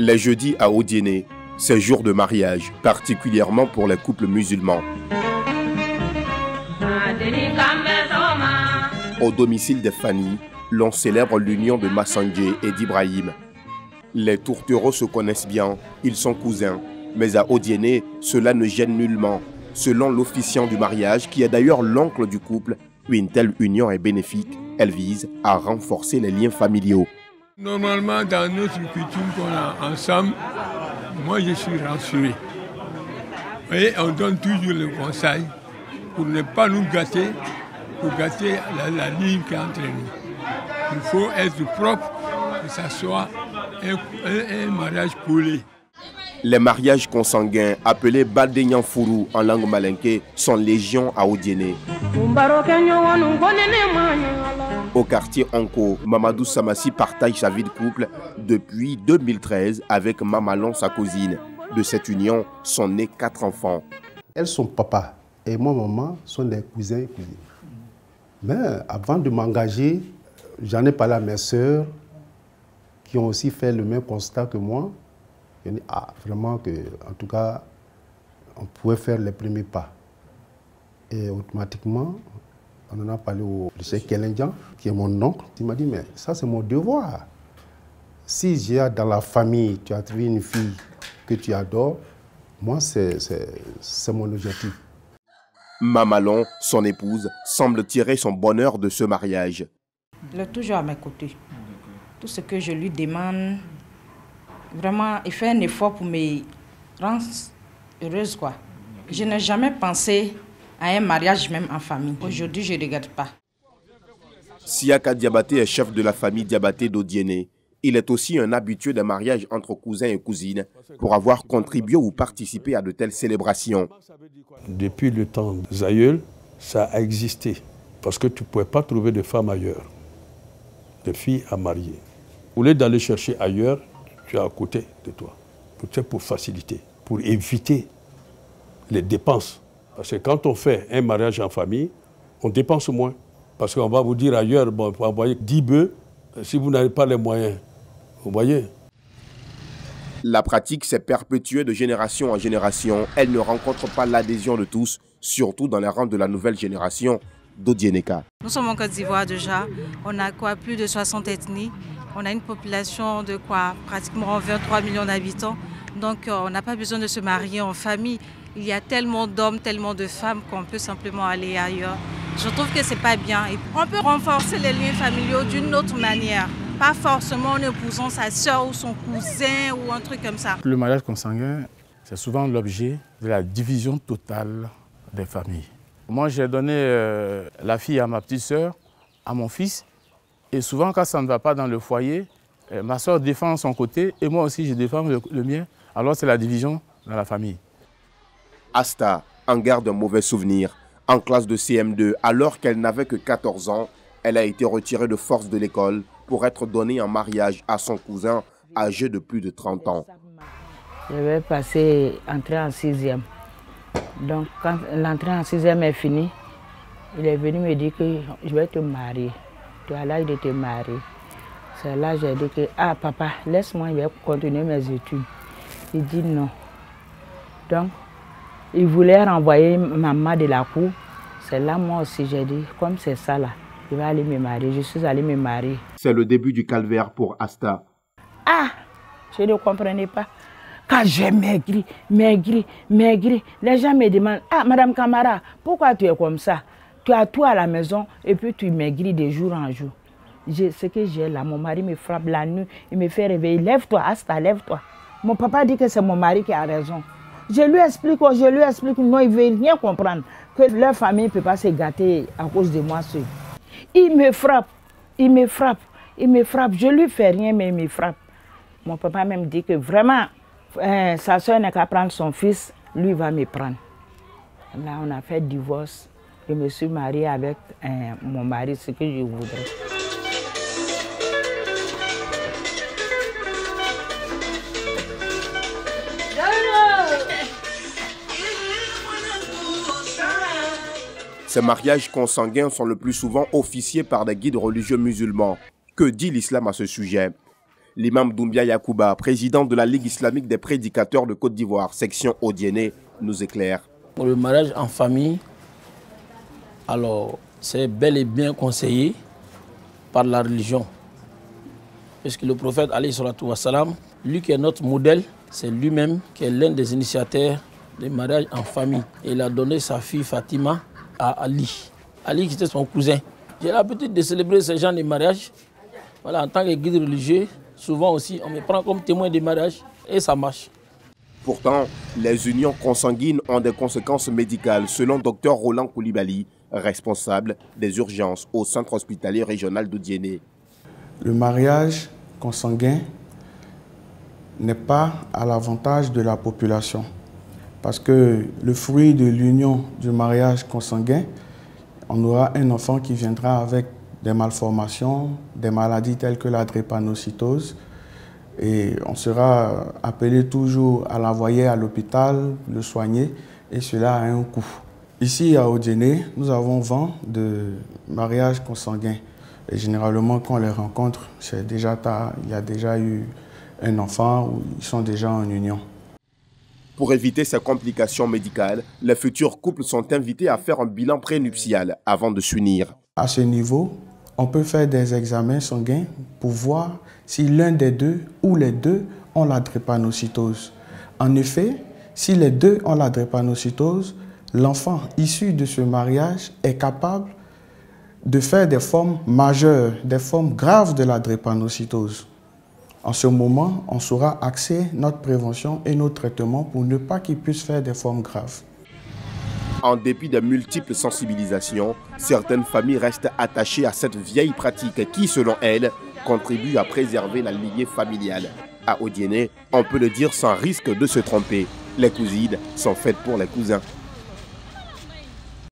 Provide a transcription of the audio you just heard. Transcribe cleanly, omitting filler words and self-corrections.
Les jeudis à Odiéné, c'est jour de mariage, particulièrement pour les couples musulmans. Au domicile des familles, l'on célèbre l'union de Massandjé et d'Ibrahim. Les tourtereaux se connaissent bien, ils sont cousins. Mais à Odiéné, cela ne gêne nullement. Selon l'officiant du mariage, qui est d'ailleurs l'oncle du couple, une telle union est bénéfique. Elle vise à renforcer les liens familiaux. Normalement, dans notre coutume qu'on a ensemble, moi je suis rassuré. Et on donne toujours le conseil pour ne pas nous gâter, pour gâter la ligne qui est entre nous. Il faut être propre, que ça soit un mariage poli. Les mariages consanguins, appelés Badegnan Fourou en langue malinké, sont légion à Odiéné. Au quartier Onko, Mamadou Samassi partage sa vie de couple depuis 2013 avec Mamalon, sa cousine. De cette union sont nés 4 enfants. Elles sont papa et moi, maman, sont des cousins et cousines. Mais avant de m'engager, j'en ai parlé à mes sœurs qui ont aussi fait le même constat que moi. Je dis, vraiment que, en tout cas, on pouvait faire les premiers pas. Et automatiquement, on en a parlé au Cheikh Kelendian, qui est mon oncle. Il m'a dit, mais ça c'est mon devoir. Si j'ai dans la famille, tu as trouvé une fille que tu adores, moi c'est mon objectif. Mamalon, son épouse, semble tirer son bonheur de ce mariage. Il est toujours à mes côtés. Tout ce que je lui demande, vraiment, il fait un effort pour me rendre heureuse, quoi. Je n'ai jamais pensé à un mariage même en famille. Aujourd'hui, je ne regarde pas. Siaka Diabaté est chef de la famille Diabaté d'Odiéné. Il est aussi un habitué des mariages entre cousins et cousines pour avoir contribué ou participé à de telles célébrations. Depuis le temps des aïeuls, ça a existé. Parce que tu ne pouvais pas trouver de femmes ailleurs, de filles à marier. Au lieu d'aller chercher ailleurs, tu es à côté de toi. Peut-être pour faciliter, pour éviter les dépenses. Parce que quand on fait un mariage en famille, on dépense moins. Parce qu'on va vous dire ailleurs, bon, on va envoyer 10 bœufs si vous n'avez pas les moyens. Vous voyez? La pratique s'est perpétuée de génération en génération. Elle ne rencontre pas l'adhésion de tous, surtout dans les rangs de la nouvelle génération d'Odiénéka. Nous sommes en Côte d'Ivoire déjà. On a plus de 60 ethnies. On a une population de pratiquement 23 millions d'habitants. Donc on n'a pas besoin de se marier en famille. Il y a tellement d'hommes, tellement de femmes qu'on peut simplement aller ailleurs. Je trouve que ce n'est pas bien. Et on peut renforcer les liens familiaux d'une autre manière. Pas forcément en épousant sa soeur ou son cousin ou un truc comme ça. Le mariage consanguin, c'est souvent l'objet de la division totale des familles. Moi, j'ai donné la fille à ma petite soeur, à mon fils. Et souvent, quand ça ne va pas dans le foyer, ma soeur défend son côté et moi aussi, je défends le mien. Alors, c'est la division dans la famille. Asta en garde un mauvais souvenir. En classe de CM2, alors qu'elle n'avait que 14 ans, elle a été retirée de force de l'école pour être donnée en mariage à son cousin âgé de plus de 30 ans. Je vais entrer en 6e. Donc, quand l'entrée en 6e est finie, il est venu me dire que je vais te marier. Tu as l'âge de te marier. C'est là que j'ai dit que, papa, laisse-moi, je vais continuer mes études. Il dit non. Donc, il voulait renvoyer maman de la cour. C'est là, moi aussi, j'ai dit, comme c'est ça là, je vais aller me marier. Je suis allée me marier. C'est le début du calvaire pour Asta. Je ne comprenais pas. Quand j'ai maigri, les gens me demandent, Madame Camara, pourquoi tu es comme ça? Tu as tout à la maison et puis tu maigris de jour en jour. Ce que j'ai là, mon mari me frappe la nuit, il me fait réveiller. Lève-toi, Asta, lève-toi. Mon papa dit que c'est mon mari qui a raison. Je lui explique, non, il ne veut rien comprendre. Que leur famille ne peut pas se gâter à cause de moi seul. Il me frappe. Je ne lui fais rien, mais il me frappe. Mon papa même dit que vraiment, sa soeur n'a qu'à prendre son fils, lui va me prendre. Là, on a fait divorce. Je me suis mariée avec mon mari, ce que je voudrais. Ces mariages consanguins sont le plus souvent officiés par des guides religieux musulmans. Que dit l'islam à ce sujet? L'imam Doumbia Yacouba, président de la Ligue islamique des prédicateurs de Côte d'Ivoire, section Odiéné, nous éclaire. Pour le mariage en famille, alors c'est bel et bien conseillé par la religion. Puisque le prophète, alayhi salatu wassalam, lui qui est notre modèle, c'est lui-même qui est l'un des initiateurs des mariages en famille. Et il a donné sa fille Fatima à Ali. Ali qui était son cousin. J'ai l'habitude de célébrer ce genre de mariage. Voilà, en tant que guide religieux, souvent aussi, on me prend comme témoin des mariages et ça marche. Pourtant, les unions consanguines ont des conséquences médicales, selon Dr Roland Koulibaly, responsable des urgences au centre hospitalier régional d'Odiéné. Le mariage consanguin n'est pas à l'avantage de la population. Parce que le fruit de l'union du mariage consanguin, on aura un enfant qui viendra avec des malformations, des maladies telles que la drépanocytose. Et on sera appelé toujours à l'envoyer à l'hôpital, le soigner, et cela a un coût. Ici à Odiéné, nous avons vent de mariages consanguins. Et généralement, quand on les rencontre, c'est déjà tard, il y a déjà eu un enfant ou ils sont déjà en union. Pour éviter ces complications médicales, les futurs couples sont invités à faire un bilan prénuptial avant de s'unir. À ce niveau, on peut faire des examens sanguins pour voir si l'un des deux ou les deux ont la drépanocytose. En effet, si les deux ont la drépanocytose, l'enfant issu de ce mariage est capable de faire des formes majeures, des formes graves de la drépanocytose. En ce moment, on saura axer notre prévention et nos traitements pour ne pas qu'ils puissent faire des formes graves. En dépit de multiples sensibilisations, certaines familles restent attachées à cette vieille pratique qui, selon elles, contribue à préserver la lignée familiale. À Odiéné, on peut le dire sans risque de se tromper. Les cousines sont faites pour les cousins.